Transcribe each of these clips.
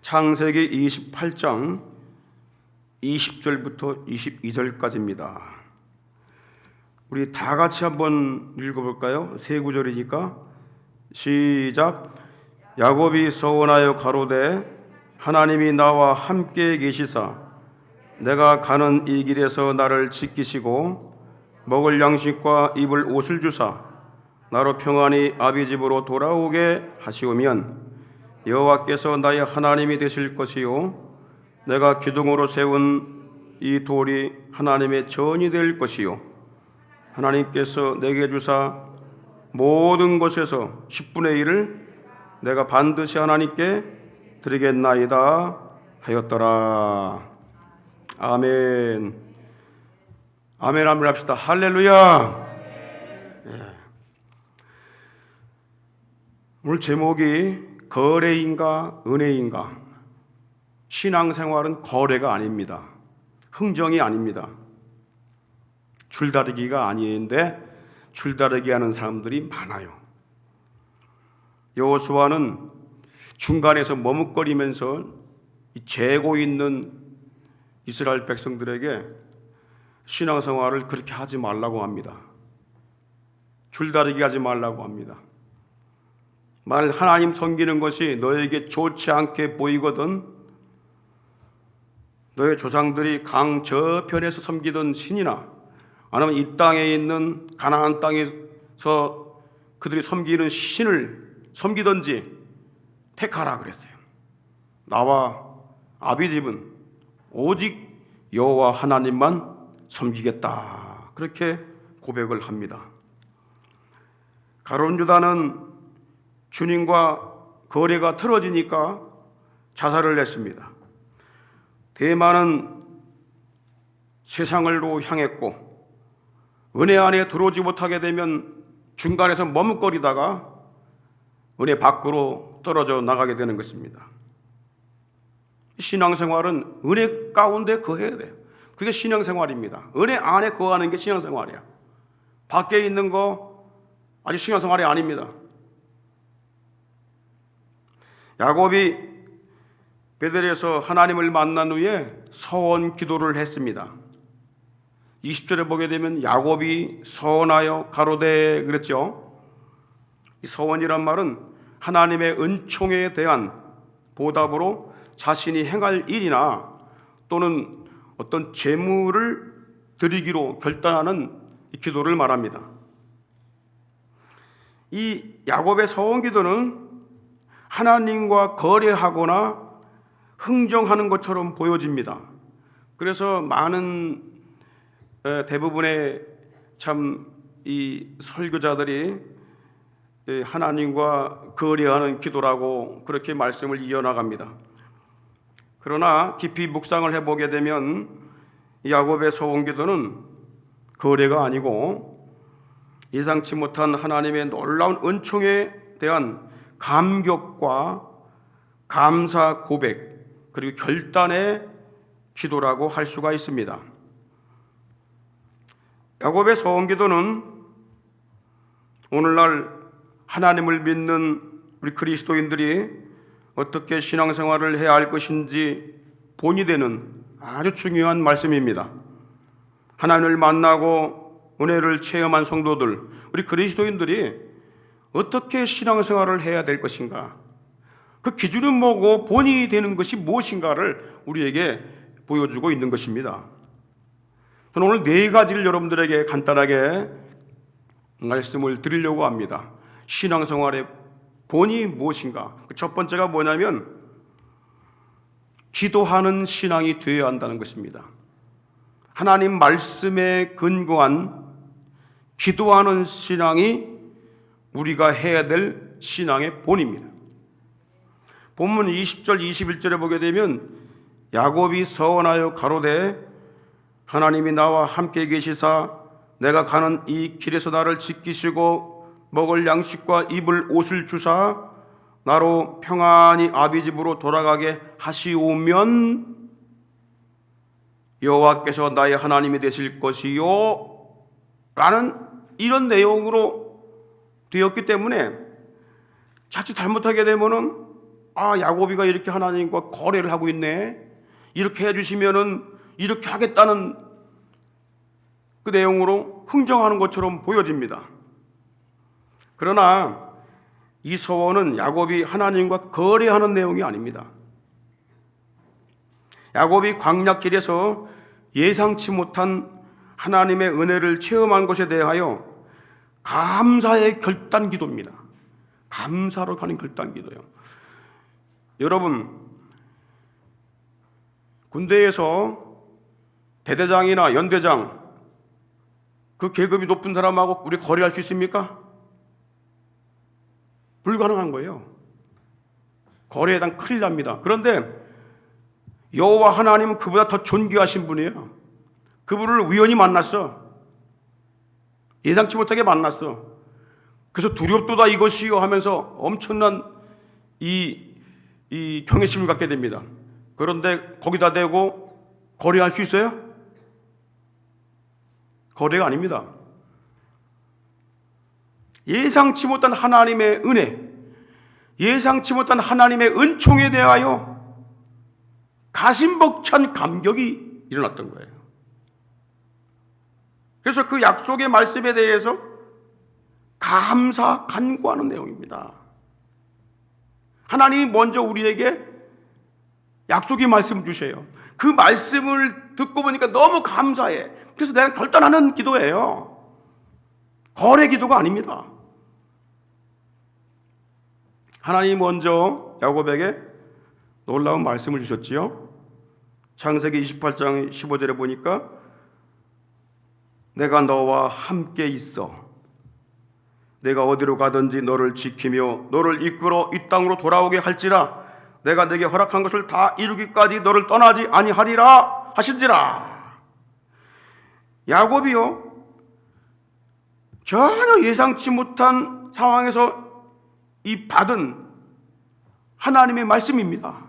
창세기 28장 20절부터 22절까지입니다. 우리 다 같이 한번 읽어볼까요? 세 구절이니까 시작. 야곱이 서원하여 가로되 하나님이 나와 함께 계시사 내가 가는 이 길에서 나를 지키시고 먹을 양식과 입을 옷을 주사 나로 평안히 아비 집으로 돌아오게 하시오면 여호와께서 나의 하나님이 되실 것이요 내가 기둥으로 세운 이 돌이 하나님의 전이 될 것이요 하나님께서 내게 주사 모든 것에서 10분의 1을 내가 반드시 하나님께 드리겠나이다 하였더라. 아멘. 아멘. 한번 합시다. 할렐루야. 예. 오늘 제목이 거래인가 은혜인가. 신앙생활은 거래가 아닙니다. 흥정이 아닙니다. 줄다리기가 아닌데 줄다리기 하는 사람들이 많아요. 여호수아는 중간에서 머뭇거리면서 재고 있는 이스라엘 백성들에게 신앙생활을 그렇게 하지 말라고 합니다. 줄다리기 하지 말라고 합니다. 만일 하나님 섬기는 것이 너에게 좋지 않게 보이거든 너의 조상들이 강 저편에서 섬기던 신이나 아니면 이 땅에 있는 가나안 땅에서 그들이 섬기는 신을 섬기든지 택하라 그랬어요. 나와 아비 집은 오직 여호와 하나님만 섬기겠다. 그렇게 고백을 합니다. 가룟 유다는 주님과 거래가 틀어지니까 자살을 했습니다. 대만은 세상을로 향했고 은혜 안에 들어오지 못하게 되면 중간에서 머뭇거리다가 은혜 밖으로 떨어져 나가게 되는 것입니다. 신앙생활은 은혜 가운데 거해야 돼요. 그게 신앙생활입니다. 은혜 안에 거하는 게 신앙생활이야. 밖에 있는 거 아직 신앙생활이 아닙니다. 야곱이 베델에서 하나님을 만난 후에 서원 기도를 했습니다. 20절에 보게 되면 야곱이 서원하여 가로되 그랬죠. 이 서원이란 말은 하나님의 은총에 대한 보답으로 자신이 행할 일이나 또는 어떤 재물을 드리기로 결단하는 이 기도를 말합니다. 이 야곱의 서원 기도는 하나님과 거래하거나 흥정하는 것처럼 보여집니다. 그래서 많은 대부분의 참 이 설교자들이 하나님과 거래하는 기도라고 그렇게 말씀을 이어나갑니다. 그러나 깊이 묵상을 해보게 되면 야곱의 서원 기도는 거래가 아니고 예상치 못한 하나님의 놀라운 은총에 대한 감격과 감사 고백 그리고 결단의 기도라고 할 수가 있습니다. 야곱의 서원 기도는 오늘날 하나님을 믿는 우리 그리스도인들이 어떻게 신앙생활을 해야 할 것인지 본이 되는 아주 중요한 말씀입니다. 하나님을 만나고 은혜를 체험한 성도들, 우리 그리스도인들이 어떻게 신앙생활을 해야 될 것인가, 그 기준은 뭐고 본이 되는 것이 무엇인가를 우리에게 보여주고 있는 것입니다. 저는 오늘 네 가지를 여러분들에게 간단하게 말씀을 드리려고 합니다. 신앙생활의 본이 무엇인가? 그 첫 번째가 뭐냐면 기도하는 신앙이 되어야 한다는 것입니다. 하나님 말씀에 근거한 기도하는 신앙이 우리가 해야 될 신앙의 본입니다. 본문 20절 21절에 보게 되면 야곱이 서원하여 가로되 하나님이 나와 함께 계시사 내가 가는 이 길에서 나를 지키시고 먹을 양식과 입을 옷을 주사 나로 평안히 아비 집으로 돌아가게 하시오면 여호와께서 나의 하나님이 되실 것이요 라는 이런 내용으로 되었기 때문에 자칫 잘못하게 되면은 야곱이가 이렇게 하나님과 거래를 하고 있네, 이렇게 해주시면은 이렇게 하겠다는 그 내용으로 흥정하는 것처럼 보여집니다. 그러나 이 서원은 야곱이 하나님과 거래하는 내용이 아닙니다. 야곱이 광야길에서 예상치 못한 하나님의 은혜를 체험한 것에 대하여 감사의 결단 기도입니다. 감사로 가는 결단 기도요. 여러분, 군대에서 대대장이나 연대장, 그 계급이 높은 사람하고 우리 거래할 수 있습니까? 불가능한 거예요. 거래에 대한 큰일 납니다. 그런데 여호와 하나님은 그보다 더 존귀하신 분이에요. 그분을 우연히 만났어. 예상치 못하게 만났어. 그래서 두렵도다 이것이요 하면서 엄청난 이 경외심을 갖게 됩니다. 그런데 거기다 대고 거래할 수 있어요? 거래가 아닙니다. 예상치 못한 하나님의 은혜, 예상치 못한 하나님의 은총에 대하여 가슴벅찬 감격이 일어났던 거예요. 그래서 그 약속의 말씀에 대해서 감사, 간구하는 내용입니다. 하나님이 먼저 우리에게 약속의 말씀을 주셔요. 그 말씀을 듣고 보니까 너무 감사해. 그래서 내가 결단하는 기도예요. 거래 기도가 아닙니다. 하나님이 먼저 야곱에게 놀라운 말씀을 주셨지요. 창세기 28장 15절에 보니까 내가 너와 함께 있어 내가 어디로 가든지 너를 지키며 너를 이끌어 이 땅으로 돌아오게 할지라 내가 내게 허락한 것을 다 이루기까지 너를 떠나지 아니하리라 하신지라. 야곱이요, 전혀 예상치 못한 상황에서 이 받은 하나님의 말씀입니다.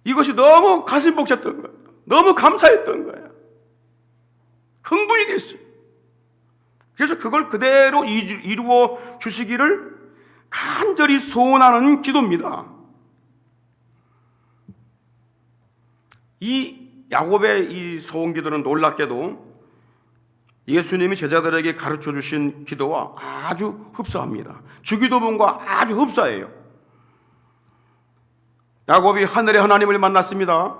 이것이 너무 가슴 벅찼던 거예요. 너무 감사했던 거예요. 흥분이 됐어요. 그래서 그걸 그대로 이루어 주시기를 간절히 소원하는 기도입니다. 이 야곱의 이 소원 기도는 놀랍게도 예수님이 제자들에게 가르쳐 주신 기도와 아주 흡사합니다. 주기도문과 아주 흡사해요. 야곱이 하늘의 하나님을 만났습니다.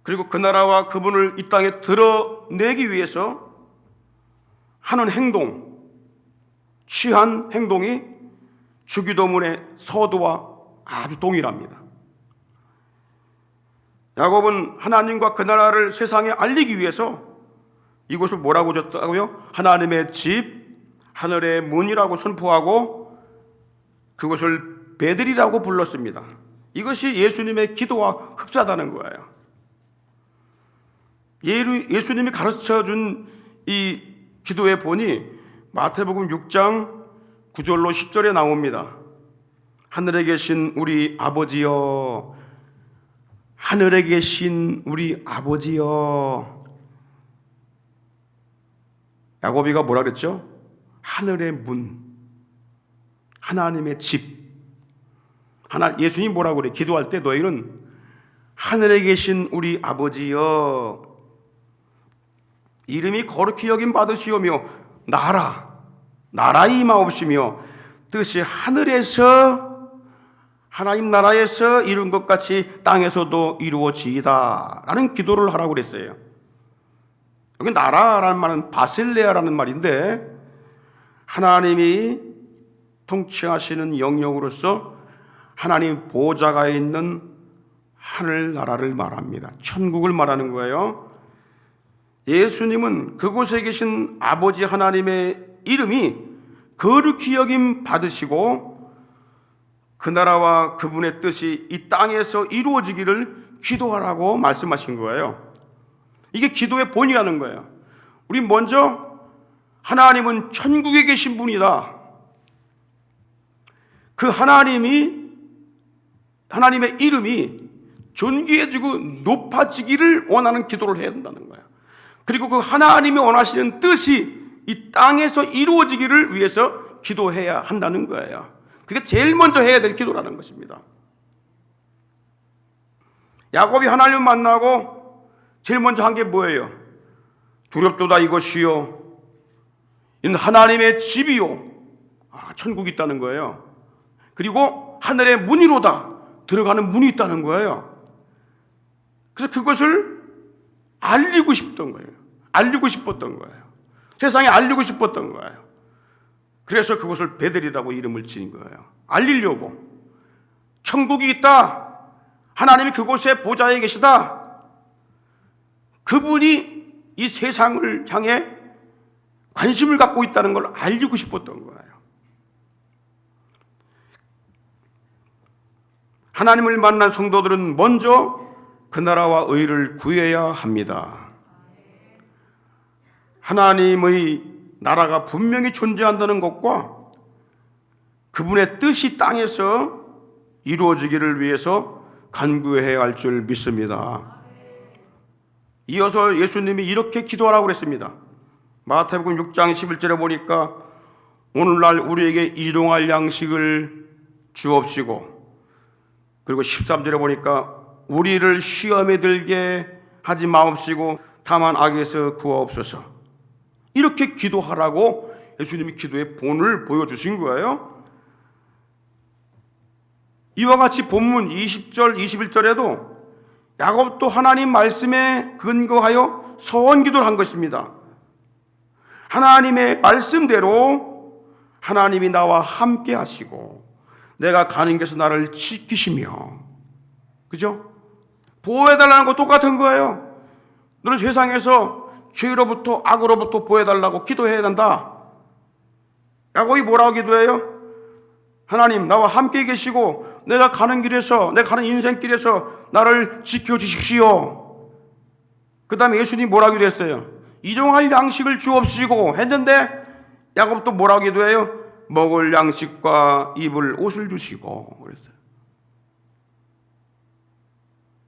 그리고 그 나라와 그분을 이 땅에 드러내기 위해서 하는 행동, 취한 행동이 주기도문의 서두와 아주 동일합니다. 야곱은 하나님과 그 나라를 세상에 알리기 위해서 이곳을 뭐라고 줬다고요? 하나님의 집, 하늘의 문이라고 선포하고 그것을 베들이라고 불렀습니다. 이것이 예수님의 기도와 흡사하다는 거예요. 예수님이 가르쳐준 이 기도의 본이 마태복음 6장 9절로 10절에 나옵니다. 하늘에 계신 우리 아버지여, 하늘에 계신 우리 아버지여. 야곱이가 뭐라 그랬죠? 하늘의 문, 하나님의 집. 예수님이 뭐라고 그래? 기도할 때 너희는 하늘에 계신 우리 아버지여, 이름이 거룩히 여김 받으시오며 나라의 임하옵시며 뜻이 하늘에서 하나님 나라에서 이룬 것 같이 땅에서도 이루어지이다 라는 기도를 하라고 그랬어요. 여기 나라라는 말은 바실레아라는 말인데 하나님이 통치하시는 영역으로서 하나님 보좌가 있는 하늘나라를 말합니다. 천국을 말하는 거예요. 예수님은 그곳에 계신 아버지 하나님의 이름이 거룩히 여김 받으시고 그 나라와 그분의 뜻이 이 땅에서 이루어지기를 기도하라고 말씀하신 거예요. 이게 기도의 본이라는 거예요. 우리 먼저 하나님은 천국에 계신 분이다. 그 하나님의 이름이 존귀해지고 높아지기를 원하는 기도를 해야 된다는 거예요. 그리고 그 하나님이 원하시는 뜻이 이 땅에서 이루어지기를 위해서 기도해야 한다는 거예요. 그게 제일 먼저 해야 될 기도라는 것입니다. 야곱이 하나님을 만나고 제일 먼저 한 게 뭐예요? 두렵도다 이것이요, 이는 하나님의 집이요, 천국이 있다는 거예요. 그리고 하늘의 문이로다, 들어가는 문이 있다는 거예요. 그래서 그것을 알리고 싶던 거예요. 알리고 싶었던 거예요. 세상에 알리고 싶었던 거예요. 그래서 그것을 베들이라고 이름을 지은 거예요. 알리려고. 천국이 있다, 하나님이 그곳에 보좌에 계시다, 그분이 이 세상을 향해 관심을 갖고 있다는 걸 알리고 싶었던 거예요. 하나님을 만난 성도들은 먼저 그 나라와 의를 구해야 합니다. 하나님의 나라가 분명히 존재한다는 것과 그분의 뜻이 땅에서 이루어지기를 위해서 간구해야 할 줄 믿습니다. 이어서 예수님이 이렇게 기도하라고 그랬습니다. 마태복음 6장 11절에 보니까 오늘날 우리에게 일용할 양식을 주옵시고, 그리고 13절에 보니까 우리를 시험에 들게 하지 마옵시고 다만 악에서 구하옵소서. 이렇게 기도하라고 예수님이 기도의 본을 보여주신 거예요. 이와 같이 본문 20절, 21절에도 야곱도 하나님 말씀에 근거하여 서원 기도를 한 것입니다. 하나님의 말씀대로 하나님이 나와 함께 하시고 내가 가는 곳에서 나를 지키시며, 그죠? 보호해달라는 거 똑같은 거예요. 너는 세상에서 죄로부터, 악으로부터 보호해달라고 기도해야 된다. 야곱이 뭐라고 기도해요? 하나님 나와 함께 계시고 내가 가는 길에서, 내가 가는 인생길에서 나를 지켜주십시오. 그 다음에 예수님이 뭐라고 기도했어요? 일용할 양식을 주옵시고 했는데 야곱도 뭐라고 기도해요? 먹을 양식과 입을 옷을 주시고 그랬어요.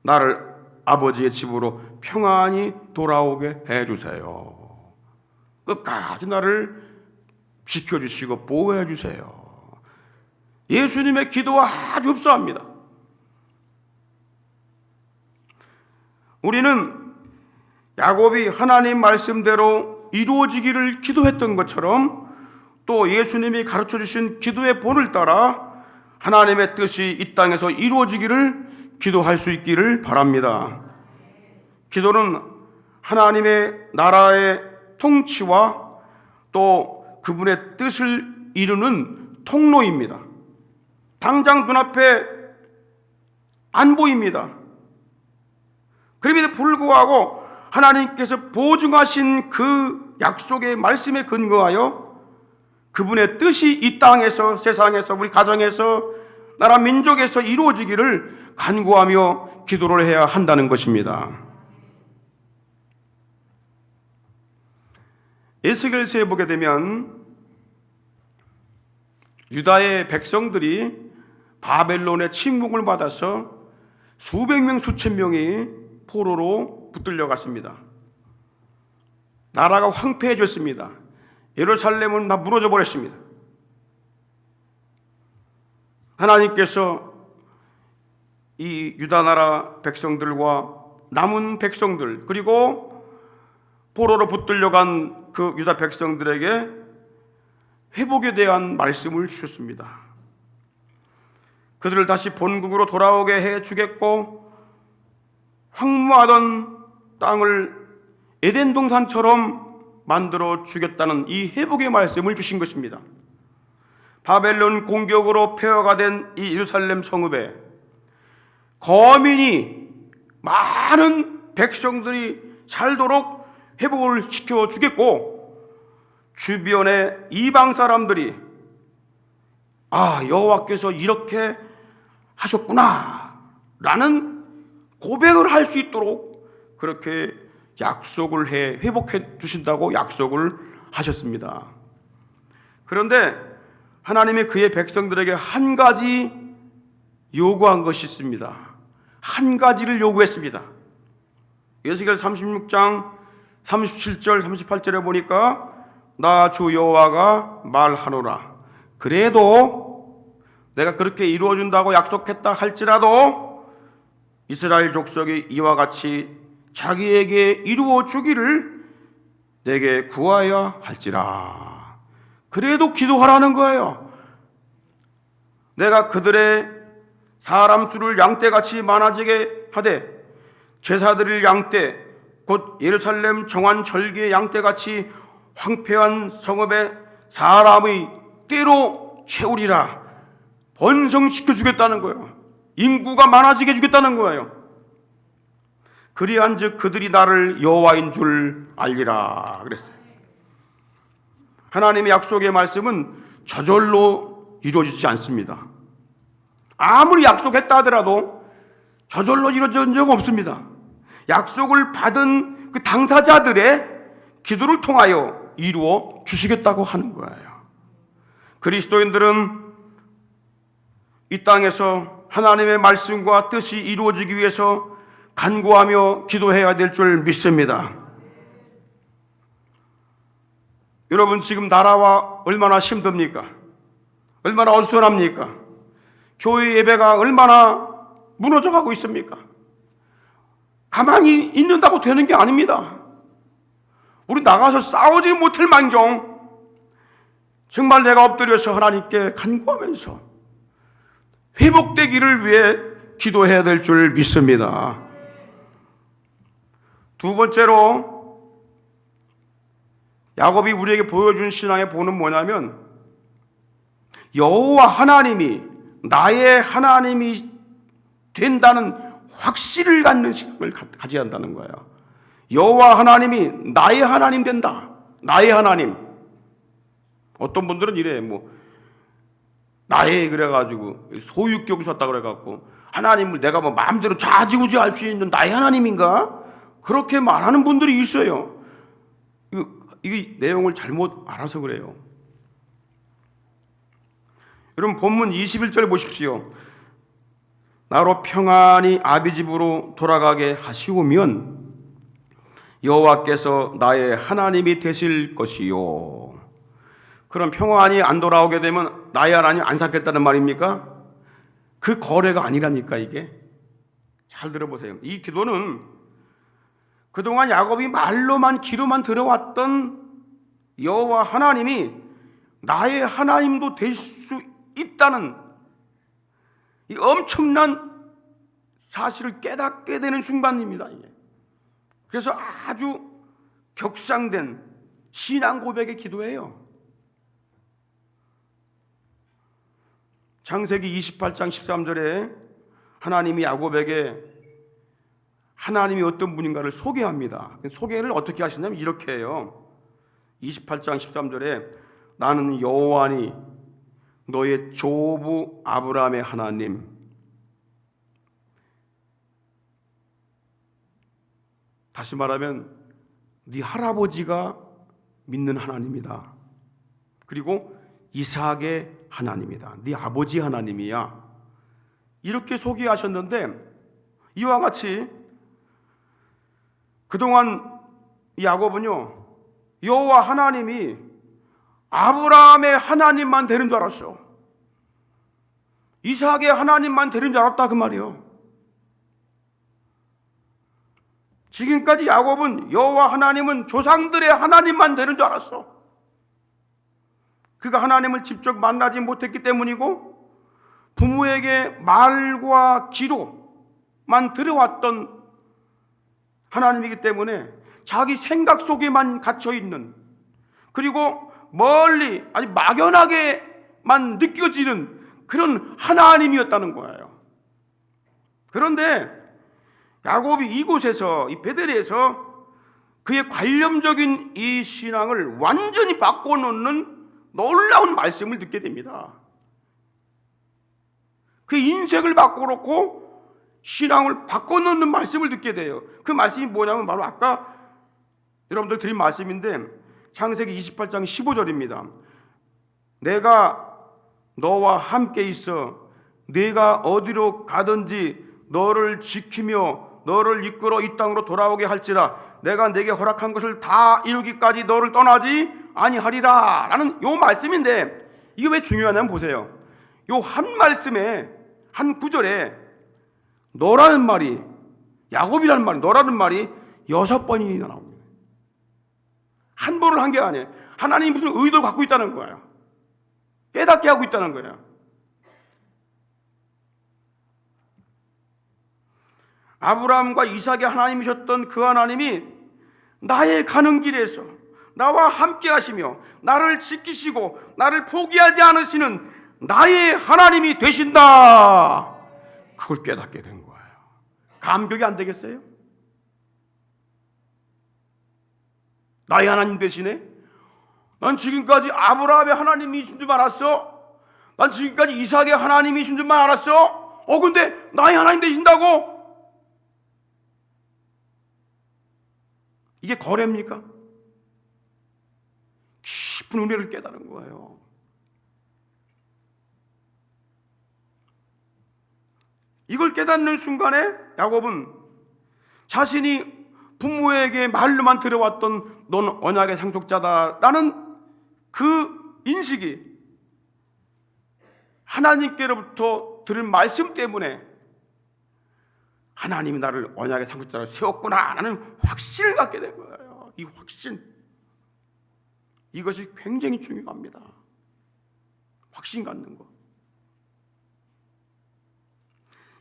나를 아버지의 집으로 평안히 돌아오게 해주세요. 끝까지 나를 지켜주시고 보호해주세요. 예수님의 기도와 아주 흡사합니다. 우리는 야곱이 하나님 말씀대로 이루어지기를 기도했던 것처럼 또 예수님이 가르쳐 주신 기도의 본을 따라 하나님의 뜻이 이 땅에서 이루어지기를 기도할 수 있기를 바랍니다. 기도는 하나님의 나라의 통치와 또 그분의 뜻을 이루는 통로입니다. 당장 눈앞에 안 보입니다. 그럼에도 불구하고 하나님께서 보증하신 그 약속의 말씀에 근거하여 그분의 뜻이 이 땅에서, 세상에서, 우리 가정에서, 나라 민족에서 이루어지기를 간구하며 기도를 해야 한다는 것입니다. 에스겔서에 보게 되면 유다의 백성들이 바벨론의 침공을 받아서 수백 명, 수천 명이 포로로 붙들려 갔습니다. 나라가 황폐해졌습니다. 예루살렘은 다 무너져 버렸습니다. 하나님께서 이 유다 나라 백성들과 남은 백성들, 그리고 포로로 붙들려간 그 유다 백성들에게 회복에 대한 말씀을 주셨습니다. 그들을 다시 본국으로 돌아오게 해 주겠고 황무하던 땅을 에덴 동산처럼 만들어 주겠다는 이 회복의 말씀을 주신 것입니다. 바벨론 공격으로 폐허가 된 이 예루살렘 성읍에 거민이, 많은 백성들이 살도록 회복을 시켜주겠고 주변의 이방 사람들이 여호와께서 이렇게 하셨구나 라는 고백을 할 수 있도록 그렇게 약속을 해 회복해 주신다고 약속을 하셨습니다. 그런데 하나님이 그의 백성들에게 한 가지 요구한 것이 있습니다. 한 가지를 요구했습니다. 에스겔 36장 37절 38절에 보니까 나 주 여호와가 말하노라. 그래도 내가 그렇게 이루어준다고 약속했다 할지라도 이스라엘 족속이 이와 같이 자기에게 이루어 주기를 내게 구하여야 할지라. 그래도 기도하라는 거예요. 내가 그들의 사람 수를 양떼같이 많아지게 하되 제사드릴 양떼 곧 예루살렘 정한 절기의 양떼같이 황폐한 성읍에 사람의 떼로 채우리라. 번성시켜 주겠다는 거예요. 인구가 많아지게 해주겠다는 거예요. 그리한즉 그들이 나를 여호와인 줄 알리라 그랬어요. 하나님의 약속의 말씀은 저절로 이루어지지 않습니다. 아무리 약속했다 하더라도 저절로 이루어진 적 없습니다. 약속을 받은 그 당사자들의 기도를 통하여 이루어 주시겠다고 하는 거예요. 그리스도인들은 이 땅에서 하나님의 말씀과 뜻이 이루어지기 위해서 간구하며 기도해야 될 줄 믿습니다. 여러분, 지금 나라와 얼마나 힘듭니까? 얼마나 어수선합니까? 교회 예배가 얼마나 무너져가고 있습니까? 가만히 있는다고 되는 게 아닙니다. 우리 나가서 싸우지 못할 망정 정말 내가 엎드려서 하나님께 간구하면서 회복되기를 위해 기도해야 될 줄 믿습니다. 두 번째로 야곱이 우리에게 보여준 신앙의 본은 뭐냐면 여호와 하나님이 나의 하나님이 된다는 확신을 갖는 신앙을 가져야 한다는 거예요. 여호와 하나님이 나의 하나님 된다. 나의 하나님. 어떤 분들은 이래 나의 그래가지고 소유격 썼다 그래갖고 하나님을 내가 마음대로 좌지우지할 수 있는 나의 하나님인가? 그렇게 말하는 분들이 있어요. 이 내용을 잘못 알아서 그래요. 여러분, 본문 21절 보십시오. 나로 평안히 아비 집으로 돌아가게 하시오면 여호와께서 나의 하나님이 되실 것이요. 그럼 평안히 안 돌아오게 되면 나의 하나님 안 삼겠다는 말입니까? 그 거래가 아니라니까. 이게 잘 들어보세요. 이 기도는 그동안 야곱이 말로만 귀로만 들어왔던 여호와 하나님이 나의 하나님도 될 수 있다는 이 엄청난 사실을 깨닫게 되는 순간입니다. 이게. 그래서 아주 격상된 신앙 고백의 기도예요. 창세기 28장 13절에 하나님이 야곱에게 하나님이 어떤 분인가를 소개합니다. 소개를 어떻게 하시냐면 이렇게 해요. 28장 13절에 나는 여호와니 너의 조부 아브라함의 하나님, 다시 말하면 네 할아버지가 믿는 하나님이다. 그리고 이삭의 하나님이다. 네 아버지 하나님이야. 이렇게 소개하셨는데 이와 같이 그동안 야곱은요 여호와 하나님이 아브라함의 하나님만 되는 줄 알았어. 이삭의 하나님만 되는 줄 알았다 그 말이에요. 지금까지 야곱은 여호와 하나님은 조상들의 하나님만 되는 줄 알았어. 그가 하나님을 직접 만나지 못했기 때문이고 부모에게 말과 기로만 들어왔던 하나님이기 때문에 자기 생각 속에만 갇혀있는, 그리고 멀리 아주 막연하게만 느껴지는 그런 하나님이었다는 거예요. 그런데 야곱이 이곳에서, 이 베델에서 그의 관념적인 이 신앙을 완전히 바꿔놓는 놀라운 말씀을 듣게 됩니다. 그 인생을 바꿔놓고 신앙을 바꿔놓는 말씀을 듣게 돼요. 그 말씀이 뭐냐면 바로 아까 여러분들 드린 말씀인데 창세기 28장 15절입니다. 내가 너와 함께 있어 네가 어디로 가든지 너를 지키며 너를 이끌어 이 땅으로 돌아오게 할지라 내가 네게 허락한 것을 다 이루기까지 너를 떠나지 아니하리라 라는 요 말씀인데 이게 왜 중요하냐면 보세요. 요 한 말씀에, 한 구절에 너라는 말이, 야곱이라는 말이, 너라는 말이 6번이나 나옵니다. 한 번을 한 게 아니에요. 하나님이 무슨 의도를 갖고 있다는 거예요. 깨닫게 하고 있다는 거예요. 아브라함과 이삭의 하나님이셨던 그 하나님이 나의 가는 길에서 나와 함께 하시며 나를 지키시고 나를 포기하지 않으시는 나의 하나님이 되신다. 그걸 깨닫게 된 거예요. 감격이 안 되겠어요? 나의 하나님 되시네? 난 지금까지 아브라함의 하나님이신 줄 알았어. 난 지금까지 이삭의 하나님이신 줄만 알았어. 근데 나의 하나님 되신다고? 이게 거래입니까? 깊은 은혜를 깨달은 거예요. 이걸 깨닫는 순간에 야곱은 자신이 부모에게 말로만 들어왔던 넌 언약의 상속자다라는 그 인식이 하나님께로부터 들은 말씀 때문에 하나님이 나를 언약의 상속자로 세웠구나라는 확신을 갖게 된 거예요. 이 확신, 이것이 굉장히 중요합니다. 확신 갖는 거.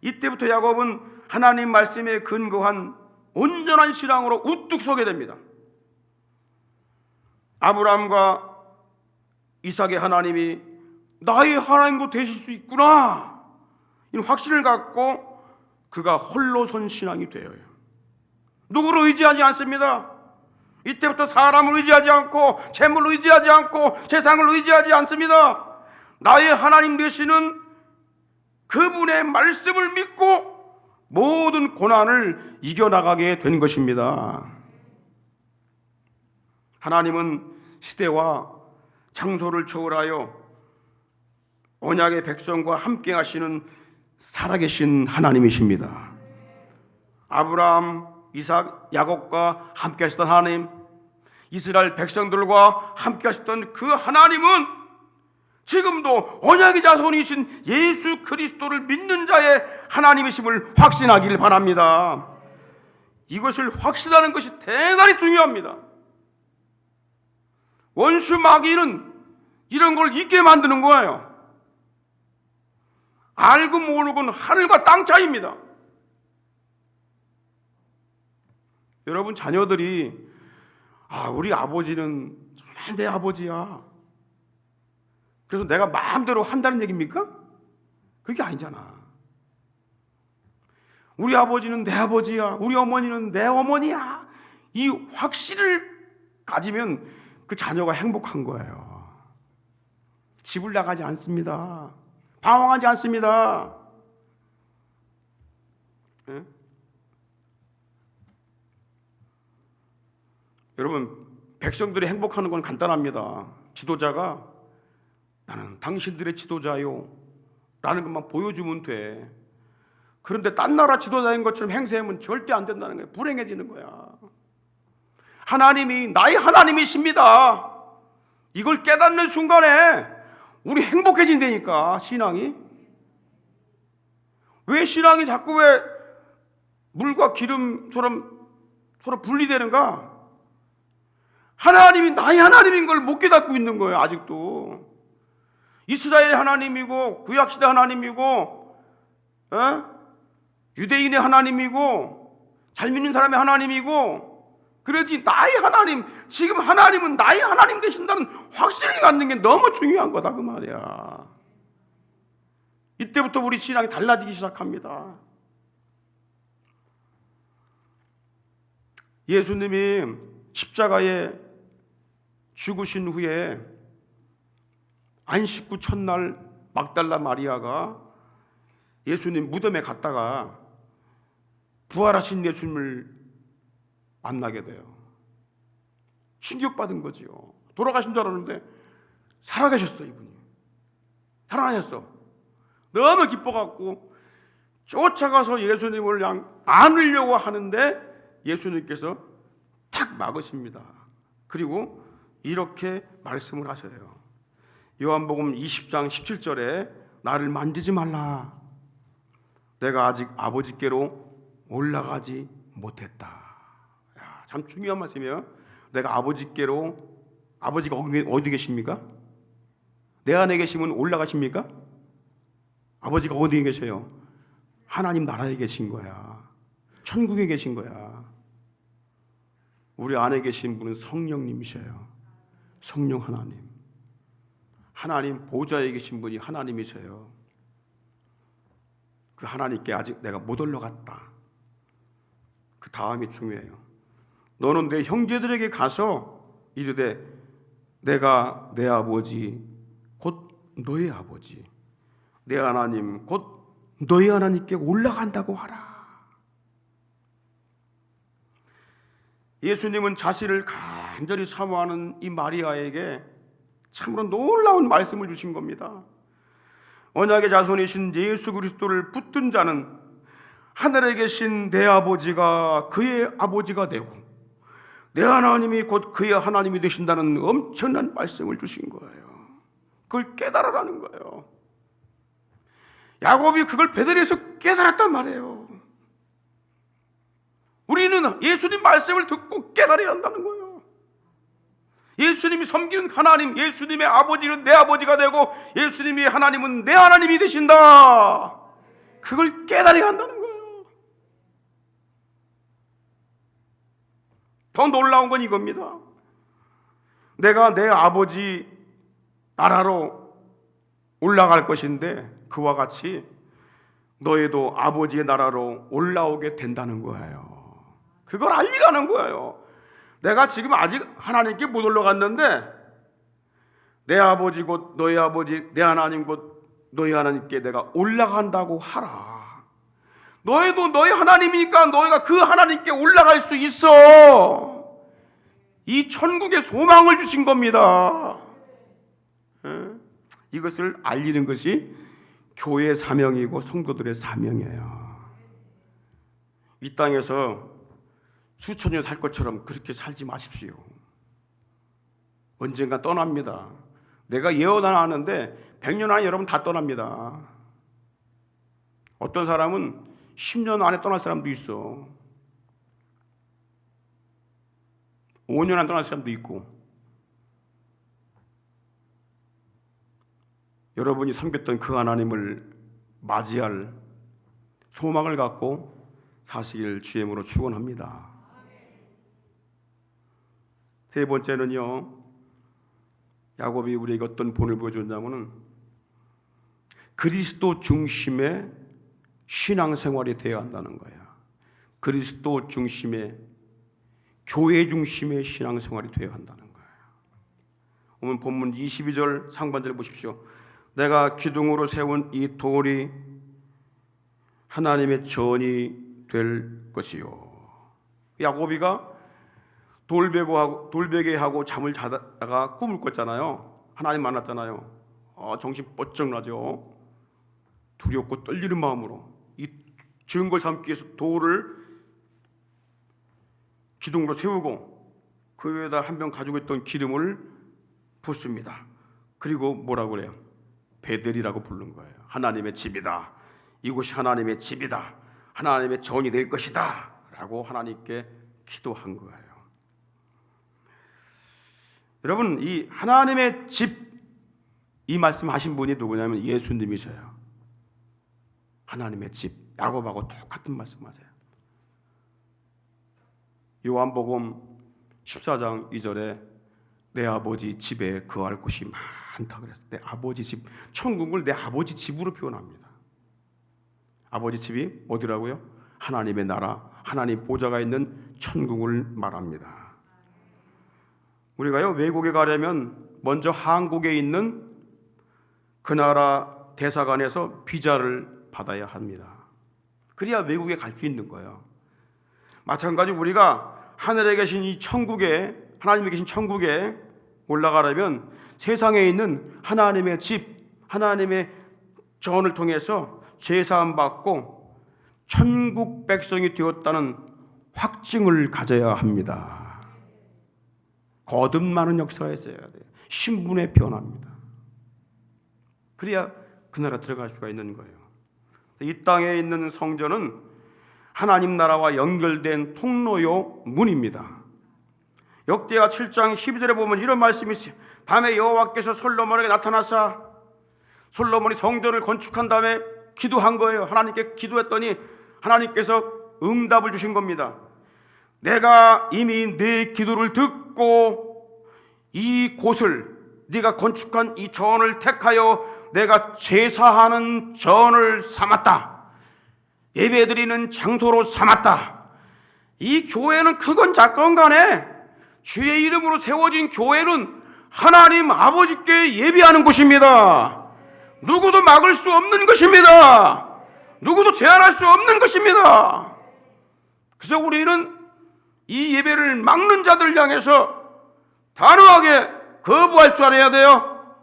이때부터 야곱은 하나님 말씀에 근거한 온전한 신앙으로 우뚝 서게 됩니다. 아브라함과 이삭의 하나님이 나의 하나님도 되실 수 있구나, 이 확신을 갖고 그가 홀로 선 신앙이 되어요. 누구를 의지하지 않습니다. 이때부터 사람을 의지하지 않고 재물을 의지하지 않고 세상을 의지하지 않습니다. 나의 하나님 되시는 그분의 말씀을 믿고 모든 고난을 이겨나가게 된 것입니다. 하나님은 시대와 장소를 초월하여 언약의 백성과 함께 하시는 살아계신 하나님이십니다. 아브라함, 이삭, 야곱과 함께 하셨던 하나님, 이스라엘 백성들과 함께 하셨던 그 하나님은 지금도 언약의 자손이신 예수 그리스도를 믿는 자의 하나님이심을 확신하기를 바랍니다. 이것을 확신하는 것이 대단히 중요합니다. 원수 마귀는 이런 걸 잊게 만드는 거예요. 알고 모르고는 하늘과 땅 차이입니다. 여러분, 자녀들이 우리 아버지는 정말 내 아버지야, 그래서 내가 마음대로 한다는 얘기입니까? 그게 아니잖아. 우리 아버지는 내 아버지야, 우리 어머니는 내 어머니야, 이 확신을 가지면 그 자녀가 행복한 거예요. 집을 나가지 않습니다. 방황하지 않습니다. 네? 여러분, 백성들이 행복하는 건 간단합니다. 지도자가 나는 당신들의 지도자요 라는 것만 보여주면 돼. 그런데 딴 나라 지도자인 것처럼 행세하면 절대 안 된다는 거예요. 불행해지는 거야. 하나님이 나의 하나님이십니다. 이걸 깨닫는 순간에 우리 행복해진다니까. 신앙이 왜 신앙이 자꾸 왜 물과 기름처럼 서로 분리되는가? 하나님이 나의 하나님인 걸 못 깨닫고 있는 거예요. 아직도 이스라엘의 하나님이고 구약시대 하나님이고 유대인의 하나님이고 잘 믿는 사람의 하나님이고, 그러지 나의 하나님, 지금 하나님은 나의 하나님 되신다는 확신을 갖는 게 너무 중요한 거다 그 말이야. 이때부터 우리 신앙이 달라지기 시작합니다. 예수님이 십자가에 죽으신 후에 안식 후 첫날 막달라 마리아가 예수님 무덤에 갔다가 부활하신 예수님을 만나게 돼요. 충격받은 거지요. 돌아가신 줄 알았는데 살아계셨어. 이분이 살아나셨어. 너무 기뻐갖고 쫓아가서 예수님을 안으려고 하는데 예수님께서 탁 막으십니다. 그리고 이렇게 말씀을 하셔요. 요한복음 20장 17절에 나를 만지지 말라. 내가 아직 아버지께로 올라가지 못했다. 야, 참 중요한 말씀이에요. 내가 아버지께로, 아버지가 어디 계십니까? 내 안에 계시면 올라가십니까? 아버지가 어디에 계셔요? 하나님 나라에 계신 거야. 천국에 계신 거야. 우리 안에 계신 분은 성령님이셔요. 성령 하나님. 하나님 보좌에 계신 분이 하나님이셔요. 그 하나님께 아직 내가 못 올라갔다. 그 다음이 중요해요. 너는 내 형제들에게 가서 이르되 내가 내 아버지 곧 너의 아버지, 내 하나님 곧 너의 하나님께 올라간다고 하라. 예수님은 자신을 간절히 사모하는 이 마리아에게 참으로 놀라운 말씀을 주신 겁니다. 언약의 자손이신 예수 그리스도를 붙든 자는 하늘에 계신 내 아버지가 그의 아버지가 되고 내 하나님이 곧 그의 하나님이 되신다는 엄청난 말씀을 주신 거예요. 그걸 깨달으라는 거예요. 야곱이 그걸 베들레헴에서 깨달았단 말이에요. 우리는 예수님 말씀을 듣고 깨달아야 한다는 거예요. 예수님이 섬기는 하나님, 예수님의 아버지는 내 아버지가 되고 예수님이 하나님은 내 하나님이 되신다. 그걸 깨달아야 한다는 거예요. 더 놀라운 건 이겁니다. 내가 내 아버지 나라로 올라갈 것인데 그와 같이 너희도 아버지의 나라로 올라오게 된다는 거예요. 그걸 알리라는 거예요. 내가 지금 아직 하나님께 못 올라갔는데 내 아버지 곧 너희 아버지, 내 하나님 곧 너희 하나님께 내가 올라간다고 하라. 너희도 너희 하나님이니까 너희가 그 하나님께 올라갈 수 있어. 이 천국의 소망을 주신 겁니다. 이것을 알리는 것이 교회의 사명이고 성도들의 사명이에요. 이 땅에서 수천 년 살 것처럼 그렇게 살지 마십시오. 언젠가 떠납니다. 내가 예언 하나 하는데 100년 안에 여러분 다 떠납니다. 어떤 사람은 10년 안에 떠날 사람도 있어. 5년 안에 떠날 사람도 있고. 여러분이 섬겼던 그 하나님을 맞이할 소망을 갖고 사시길 주임으로 축원합니다. 세 번째는요, 야곱이 우리에게 어떤 본을 보여줬냐면은 그리스도 중심의 신앙생활이 되어야 한다는 거예요. 그리스도 중심의, 교회 중심의 신앙생활이 되어야 한다는 거예요. 오늘 본문 22절 상반절 보십시오. 내가 기둥으로 세운 이 돌이 하나님의 전이 될 것이요. 야곱이가 돌베개하고 잠을 자다가 꿈을 꿨잖아요. 하나님 만났잖아요. 정신 번쩍 나죠. 두렵고 떨리는 마음으로 이 증거를 삼기 위해서 돌을 기둥으로 세우고 그 위에다 한 병 가지고 있던 기름을 붓습니다. 그리고 뭐라고 그래요? 베델이라고 부른 거예요. 하나님의 집이다. 이곳이 하나님의 집이다. 하나님의 전이 될 것이다. 라고 하나님께 기도한 거예요. 여러분, 이 하나님의 집, 이 말씀하신 분이 누구냐면 예수님이셔요. 하나님의 집, 야곱하고 똑같은 말씀하세요. 요한복음 14장 2절에 내 아버지 집에 거할 곳이 많다 그랬어요. 내 아버지 집, 천국을 내 아버지 집으로 표현합니다. 아버지 집이 어디라고요? 하나님의 나라, 하나님 보좌가 있는 천국을 말합니다. 우리가요, 외국에 가려면 먼저 한국에 있는 그 나라 대사관에서 비자를 받아야 합니다. 그래야 외국에 갈 수 있는 거예요. 마찬가지로 우리가 하늘에 계신 이 천국에, 하나님이 계신 천국에 올라가려면 세상에 있는 하나님의 집, 하나님의 전을 통해서 제사함 받고 천국 백성이 되었다는 확증을 가져야 합니다. 거듭나는 역사가 있어야 돼요. 신분의 변화입니다. 그래야 그 나라 들어갈 수가 있는 거예요. 이 땅에 있는 성전은 하나님 나라와 연결된 통로요 문입니다. 역대하 7장 12절에 보면 이런 말씀이 있어요. 밤에 여호와께서 솔로몬에게 나타나사 솔로몬이 성전을 건축한 다음에 기도한 거예요. 하나님께 기도했더니 하나님께서 응답을 주신 겁니다. 내가 이미 네 기도를 듣고 이 곳을 네가 건축한 이 전을 택하여 내가 제사하는 전을 삼았다. 예배드리는 장소로 삼았다. 이 교회는 크건 작건 간에 주의 이름으로 세워진 교회는 하나님 아버지께 예배하는 곳입니다. 누구도 막을 수 없는 것입니다. 누구도 제한할 수 없는 것입니다. 그래서 우리는 이 예배를 막는 자들을 향해서 단호하게 거부할 줄 알아야 돼요.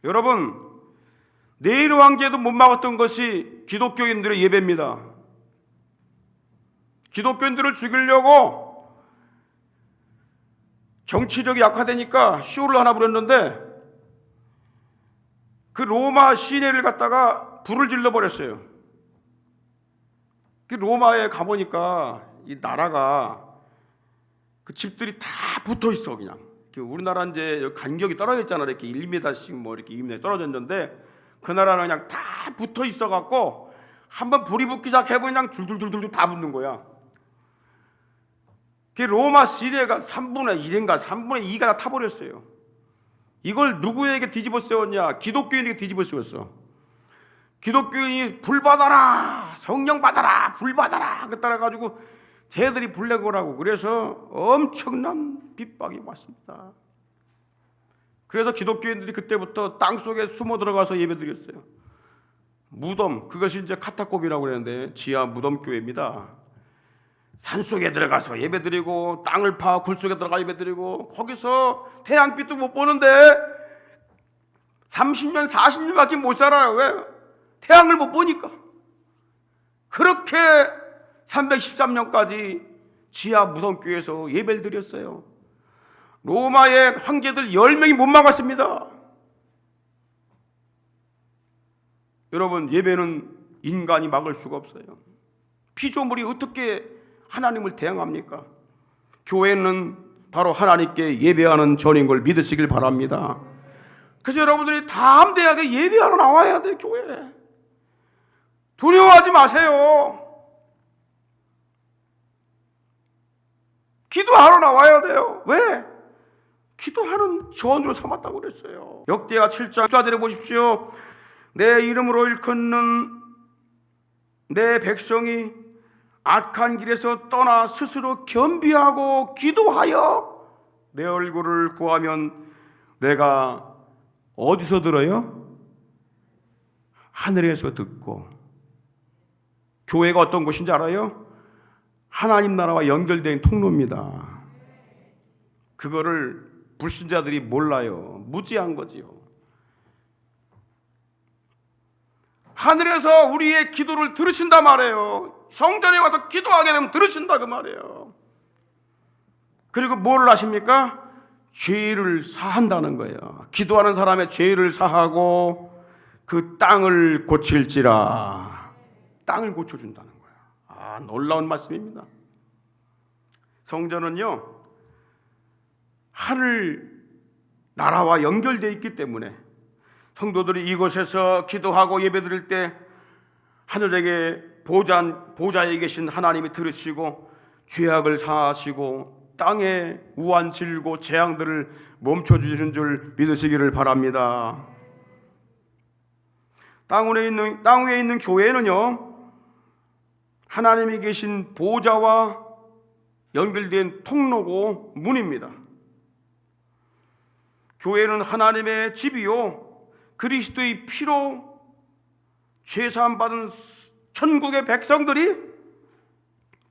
여러분, 네로 황제도 못 막았던 것이 기독교인들의 예배입니다. 기독교인들을 죽이려고 정치력이 약화되니까 쇼를 하나 부렸는데 그 로마 시내를 갖다가 불을 질러버렸어요. 그 로마에 가보니까 이 나라가 그 집들이 다 붙어 있어. 그냥 우리나라 이제 간격이 떨어져 있잖아. 이렇게 1m씩 뭐 이렇게 2m 떨어졌는데 그 나라는 그냥 다 붙어 있어 갖고 한번 불이 붙기 시작해보면 그냥 둘둘둘둘 다 붙는 거야. 그 로마 시내가 3분의 1인가 3분의 2가 다 타버렸어요. 이걸 누구에게 뒤집어 쓰였냐? 기독교인에게 뒤집어 쓰였어. 기독교인이 불 받아라, 성령 받아라, 불 받아라 그 따라가지고 쟤들이 불 내고라고 그래서 엄청난 핍박이 왔습니다. 그래서 기독교인들이 그때부터 땅 속에 숨어 들어가서 예배드렸어요. 무덤, 그것이 이제 카타콤이라고 그러는데 지하 무덤교회입니다. 산속에 들어가서 예배드리고 땅을 파 굴 속에 들어가 예배드리고 거기서 태양빛도 못 보는데 30년 40년밖에 못 살아요. 왜? 태양을 못 보니까. 그렇게 313년까지 지하 무덤교회에서 예배를 드렸어요. 로마의 황제들 10명이 못 막았습니다. 여러분, 예배는 인간이 막을 수가 없어요. 피조물이 어떻게 하나님을 대항합니까? 교회는 바로 하나님께 예배하는 전인 걸 믿으시길 바랍니다. 그래서 여러분들이 담대하게 예배하러 나와야 돼요. 교회에 두려워하지 마세요. 기도하러 나와야 돼요. 왜? 기도하는 전으로 삼았다고 그랬어요. 역대하 7장 14절에 보십시오. 내 이름으로 일컫는 내 백성이 악한 길에서 떠나 스스로 겸비하고 기도하여 내 얼굴을 구하면 내가 어디서 들어요? 하늘에서 듣고. 교회가 어떤 곳인지 알아요? 하나님 나라와 연결된 통로입니다. 그거를 불신자들이 몰라요. 무지한 거지요. 하늘에서 우리의 기도를 들으신다 말이에요. 성전에 와서 기도하게 되면 들으신다 그 말이에요. 그리고 뭘 하십니까? 죄를 사한다는 거예요. 기도하는 사람의 죄를 사하고 그 땅을 고칠지라. 땅을 고쳐준다는 거예요. 아, 놀라운 말씀입니다. 성전은요, 하늘 나라와 연결되어 있기 때문에 성도들이 이곳에서 기도하고 예배드릴 때 하늘에게 보좌에 계신 하나님이 들으시고 죄악을 사하시고 땅에 우한 질고 재앙들을 멈춰주시는 줄 믿으시기를 바랍니다. 땅 위에 있는 교회는요, 하나님이 계신 보좌와 연결된 통로고 문입니다. 교회는 하나님의 집이요, 그리스도의 피로 죄사함 받은 천국의 백성들이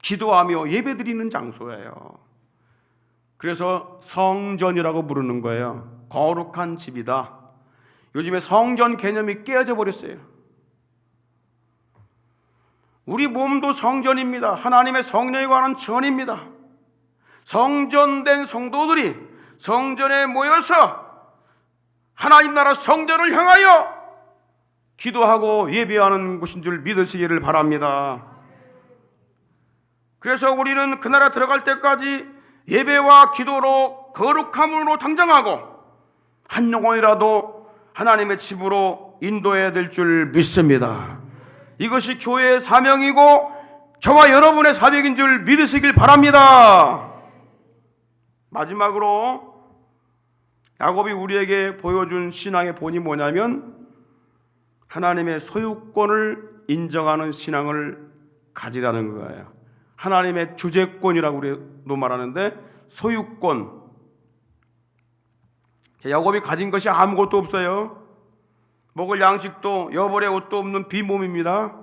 기도하며 예배드리는 장소예요. 그래서 성전이라고 부르는 거예요. 거룩한 집이다. 요즘에 성전 개념이 깨어져 버렸어요. 우리 몸도 성전입니다. 하나님의 성령에 관한 전입니다. 성전된 성도들이 성전에 모여서 하나님 나라 성전을 향하여 기도하고 예배하는 곳인 줄 믿으시기를 바랍니다. 그래서 우리는 그 나라 들어갈 때까지 예배와 기도로 거룩함으로 당장하고 한 영혼이라도 하나님의 집으로 인도해야 될 줄 믿습니다. 이것이 교회의 사명이고 저와 여러분의 사명인 줄 믿으시길 바랍니다. 마지막으로 야곱이 우리에게 보여준 신앙의 본이 뭐냐면 하나님의 소유권을 인정하는 신앙을 가지라는 거예요. 하나님의 주재권이라고 우리도 말하는데 소유권. 야곱이 가진 것이 아무것도 없어요. 먹을 양식도 여벌의 옷도 없는 빈몸입니다.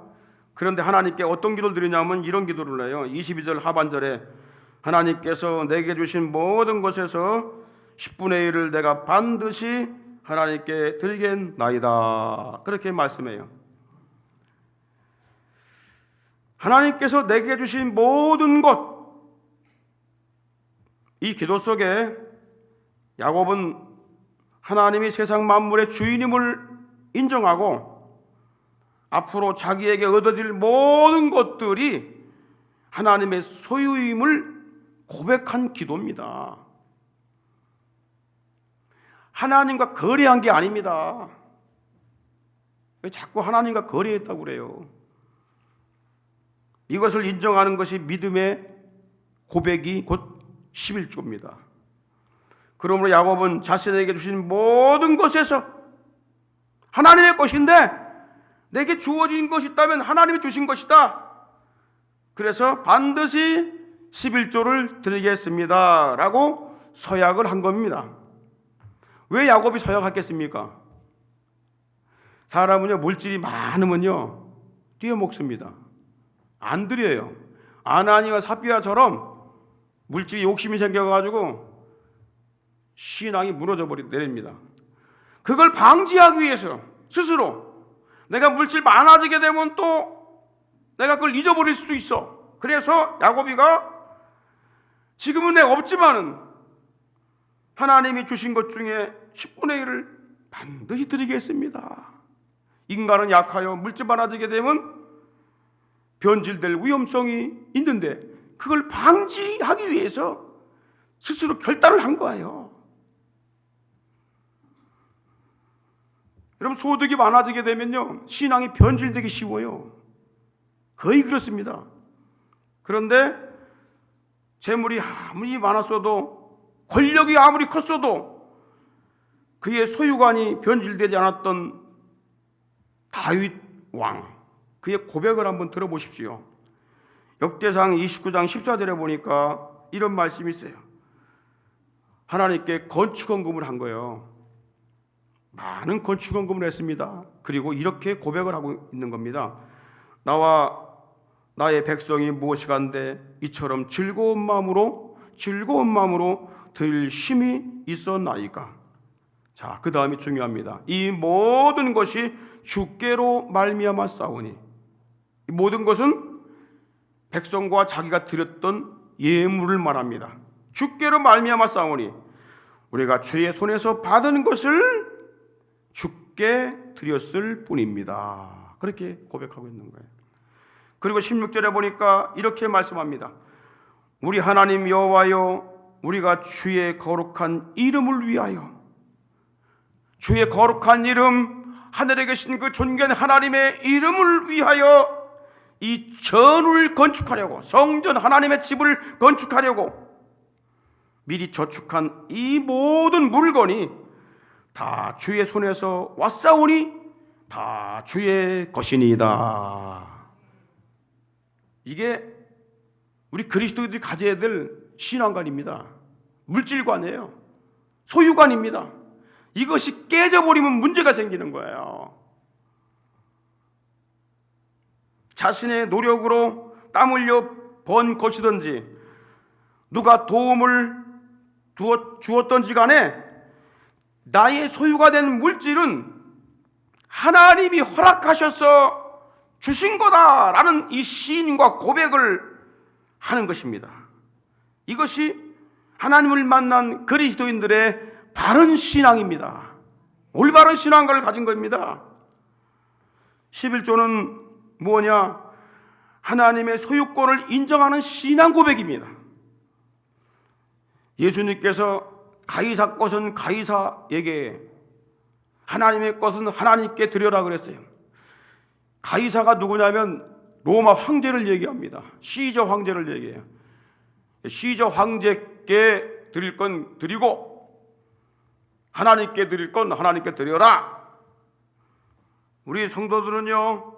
그런데 하나님께 어떤 기도를 드리냐면 이런 기도를 해요. 22절 하반절에 하나님께서 내게 주신 모든 것에서 10분의 1을 내가 반드시 하나님께 드리겠나이다. 그렇게 말씀해요. 하나님께서 내게 주신 모든 것, 이 기도 속에 야곱은 하나님이 세상 만물의 주인임을 인정하고 앞으로 자기에게 얻어질 모든 것들이 하나님의 소유임을 고백한 기도입니다. 하나님과 거래한 게 아닙니다. 왜 자꾸 하나님과 거래했다고 그래요? 이것을 인정하는 것이 믿음의 고백이 곧 11조입니다. 그러므로 야곱은 자신에게 주신 모든 것에서 하나님의 것인데 내게 주어진 것이 있다면 하나님이 주신 것이다. 그래서 반드시 11조를 드리겠습니다 라고 서약을 한 겁니다. 왜 야곱이 서약했겠습니까? 사람은요 물질이 많으면요 뛰어먹습니다. 안 드려요. 아나니와 삽비아처럼 물질이 욕심이 생겨가지고 신앙이 무너져 내립니다. 그걸 방지하기 위해서 스스로 내가 물질 많아지게 되면 또 내가 그걸 잊어버릴 수 있어. 그래서 야곱이가 지금은 내가 없지만은 하나님이 주신 것 중에 10분의 1을 반드시 드리겠습니다. 인간은 약하여 물질 많아지게 되면 변질될 위험성이 있는데 그걸 방지하기 위해서 스스로 결단을 한 거예요. 여러분 소득이 많아지게 되면요 신앙이 변질되기 쉬워요. 거의 그렇습니다. 그런데 재물이 아무리 많았어도 권력이 아무리 컸어도 그의 소유관이 변질되지 않았던 다윗 왕, 그의 고백을 한번 들어보십시오. 역대상 29장 14절에 보니까 이런 말씀이 있어요. 하나님께 건축헌금을 한 거예요. 많은 건축헌금을 했습니다. 그리고 이렇게 고백을 하고 있는 겁니다. 나와 나의 백성이 무엇이간데 이처럼 즐거운 마음으로 드릴 힘이 있었나이까. 자, 그 다음이 중요합니다. 이 모든 것이 주께로 말미암아 싸우니, 이 모든 것은 백성과 자기가 드렸던 예물을 말합니다. 주께로 말미암아 싸우니 우리가 주의 손에서 받은 것을 주께 드렸을 뿐입니다. 그렇게 고백하고 있는 거예요. 그리고 16절에 보니까 이렇게 말씀합니다. 우리 하나님 여호와여, 우리가 주의 거룩한 이름을 위하여, 주의 거룩한 이름, 하늘에 계신 그 존귀한 하나님의 이름을 위하여 이 전을 건축하려고, 성전 하나님의 집을 건축하려고 미리 저축한 이 모든 물건이 다 주의 손에서 왔사오니 다 주의 것이니이다. 이게 우리 그리스도인들이 가져야 될 신앙관입니다. 물질관이에요. 소유관입니다. 이것이 깨져버리면 문제가 생기는 거예요. 자신의 노력으로 땀 흘려 번 것이든지 누가 도움을 주었던지 간에 나의 소유가 된 물질은 하나님이 허락하셔서 주신 거다라는 이 시인과 고백을 하는 것입니다. 이것이 하나님을 만난 그리스도인들의 바른 신앙입니다. 올바른 신앙관을 가진 겁니다. 11조는 뭐냐? 하나님의 소유권을 인정하는 신앙 고백입니다. 예수님께서 가이사 것은 가이사에게, 하나님의 것은 하나님께 드려라 그랬어요. 가이사가 누구냐면 로마 황제를 얘기합니다. 시저 황제를 얘기해요. 시저 황제께 드릴 건 드리고 하나님께 드릴 건 하나님께 드려라. 우리 성도들은요,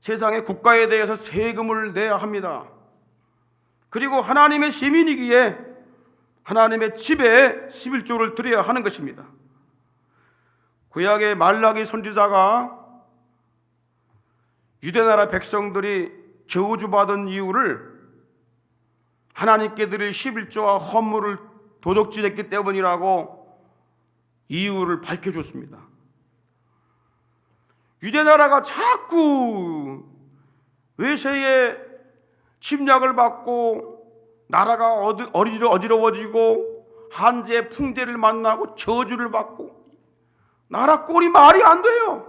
세상의 국가에 대해서 세금을 내야 합니다. 그리고 하나님의 시민이기에 하나님의 집에 11조를 드려야 하는 것입니다. 구약의 말라기 선지자가 유대나라 백성들이 저주받은 이유를 하나님께 드릴 11조와 헌물을 도적질했기 때문이라고 이유를 밝혀줬습니다. 유대나라가 자꾸 외세의 침략을 받고 나라가 어지러워지고 한재 풍제를 만나고 저주를 받고 나라 꼴이 말이 안 돼요.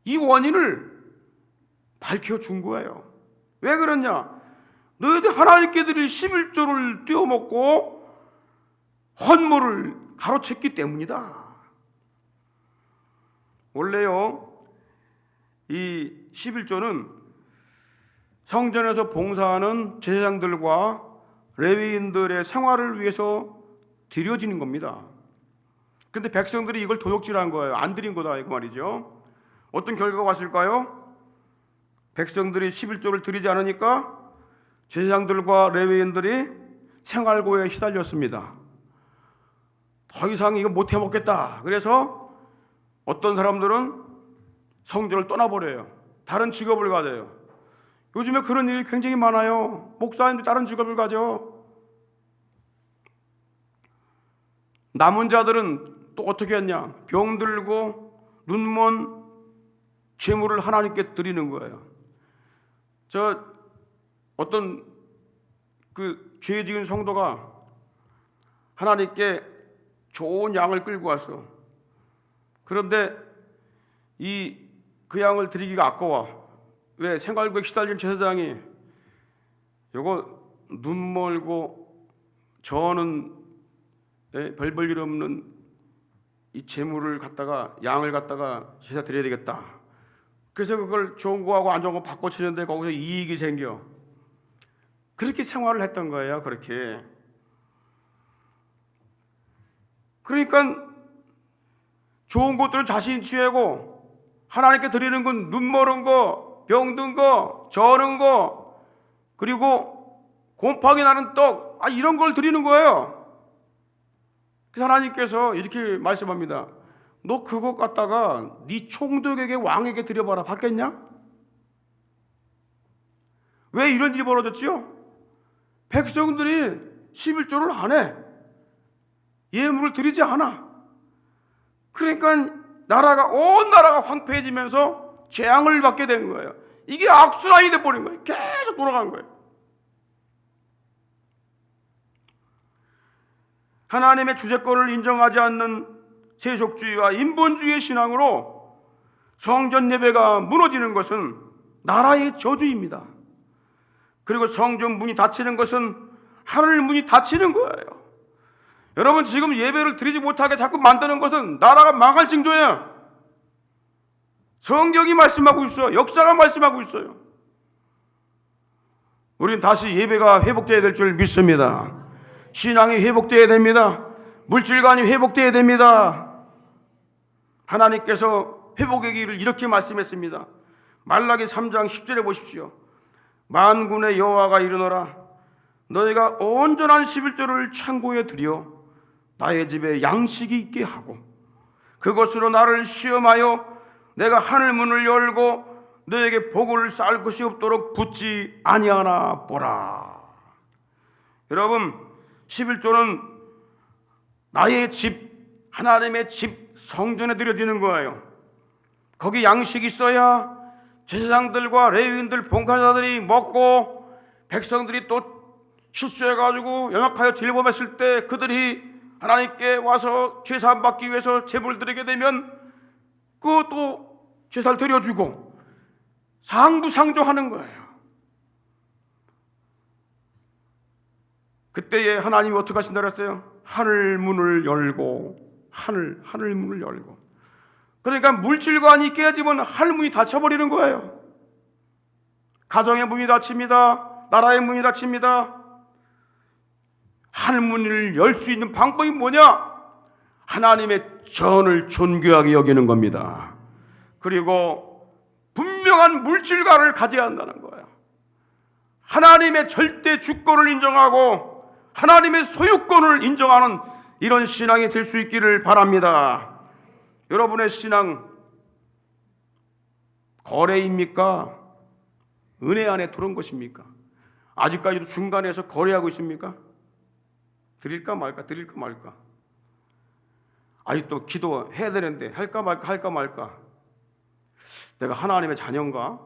이 원인을 밝혀준 거예요. 왜 그러냐? 너희들 하나님께 드릴 11조를 떼어먹고 헌물을 가로챘기 때문이다. 원래요, 이 11조는 성전에서 봉사하는 제사장들과 레위인들의 생활을 위해서 드려지는 겁니다. 근데 백성들이 이걸 도둑질한 거예요. 안 드린 거다 이거 말이죠. 어떤 결과가 왔을까요? 백성들이 11조를 드리지 않으니까 제사장들과 레위인들이 생활고에 시달렸습니다. 더 이상 이거 못 해먹겠다. 그래서 어떤 사람들은 성전을 떠나버려요. 다른 직업을 가져요. 요즘에 그런 일이 굉장히 많아요. 목사님도 다른 직업을 가져. 남은 자들은 또 어떻게 했냐? 병들고 눈먼 재물을 하나님께 드리는 거예요. 저 어떤 그 죄 지은 성도가 하나님께 좋은 양을 끌고 왔어. 그런데 그 양을 드리기가 아까워. 왜? 생활고에 시달린 제사장이 요거 눈 멀고 저는 별 일 없는 이 재물을 갖다가 양을 갖다가 제사 드려야 되겠다. 그래서 그걸 좋은 거하고 안 좋은 거 바꿔치는데 거기서 이익이 생겨. 그렇게 생활을 했던 거예요. 그렇게. 그러니까 좋은 것들은 자신이 취하고 하나님께 드리는 건 눈멀은 거, 병든 거, 저는 거, 그리고 곰팡이 나는 떡, 이런 걸 드리는 거예요. 그래서 하나님께서 이렇게 말씀합니다. 너 그거 갖다가 네 총독에게 왕에게 드려봐라. 받겠냐? 왜 이런 일이 벌어졌지요? 백성들이 11조를 안 해. 예물을 드리지 않아. 그러니까 온 나라가 황폐해지면서 재앙을 받게 된 거예요. 이게 악순환이 돼버린 거예요. 계속 돌아간 거예요. 하나님의 주재권을 인정하지 않는 세속주의와 인본주의의 신앙으로 성전 예배가 무너지는 것은 나라의 저주입니다. 그리고 성전 문이 닫히는 것은 하늘 문이 닫히는 거예요. 여러분, 지금 예배를 드리지 못하게 자꾸 만드는 것은 나라가 망할 징조예요. 성경이 말씀하고 있어요. 역사가 말씀하고 있어요. 우리는 다시 예배가 회복되어야 될 줄 믿습니다. 신앙이 회복되어야 됩니다. 물질관이 회복되어야 됩니다. 하나님께서 회복의 길을 이렇게 말씀했습니다. 말라기 3장 10절에 보십시오. 만군의 여호와가 이르노라. 너희가 온전한 11조를 창고에 들여 나의 집에 양식이 있게 하고 그것으로 나를 시험하여 내가 하늘 문을 열고 너에게 복을 쌓을 것이 없도록 붙지 아니하나 보라. 여러분, 11조는 나의 집, 하나님의 집 성전에 드려지는 거예요. 거기 양식이 있어야 제사장들과 레위인들 봉사자들이 먹고 백성들이 또 실수해가지고 연약하여 질범했을 때 그들이 하나님께 와서 죄사함 받기 위해서 제물 드리게 되면 그것도 제사를 드려주고 상부상조하는 거예요. 그때에 하나님이 어떻게 하신다 그랬어요? 하늘 문을 열고, 하늘 문을 열고. 그러니까 물질관이 깨지면 하늘 문이 닫혀버리는 거예요. 가정의 문이 닫힙니다. 나라의 문이 닫힙니다. 하늘 문을 열 수 있는 방법이 뭐냐? 하나님의 전을 존귀하게 여기는 겁니다. 그리고 분명한 물질관을 가져야 한다는 거예요. 하나님의 절대 주권을 인정하고 하나님의 소유권을 인정하는 이런 신앙이 될 수 있기를 바랍니다. 여러분의 신앙 거래입니까? 은혜 안에 들어온 것입니까? 아직까지도 중간에서 거래하고 있습니까? 드릴까 말까, 드릴까 말까. 아직도 기도해야 되는데 할까 말까, 할까 말까. 내가 하나님의 자녀인가?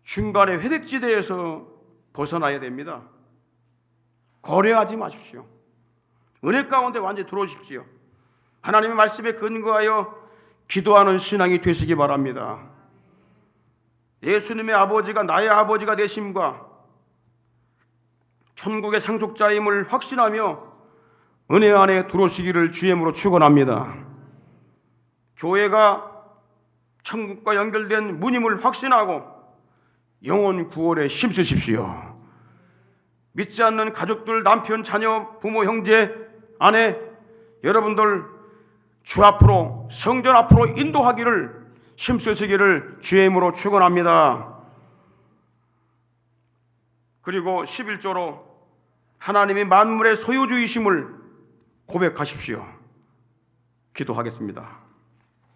중간에 회색지대에서 벗어나야 됩니다. 거래하지 마십시오. 은혜 가운데 완전히 들어오십시오. 하나님의 말씀에 근거하여 기도하는 신앙이 되시기 바랍니다. 예수님의 아버지가 나의 아버지가 되심과 천국의 상속자임을 확신하며 은혜 안에 들어오시기를 주의 이름으로 축원합니다. 교회가 천국과 연결된 문임을 확신하고 영혼 구원에 힘쓰십시오. 믿지 않는 가족들, 남편, 자녀, 부모, 형제, 아내, 여러분들 주 앞으로, 성전 앞으로 인도하기를 힘쓰시기를 주의 이름으로 축원합니다. 그리고 11조로 하나님이 만물의 소유주이심을 고백하십시오. 기도하겠습니다.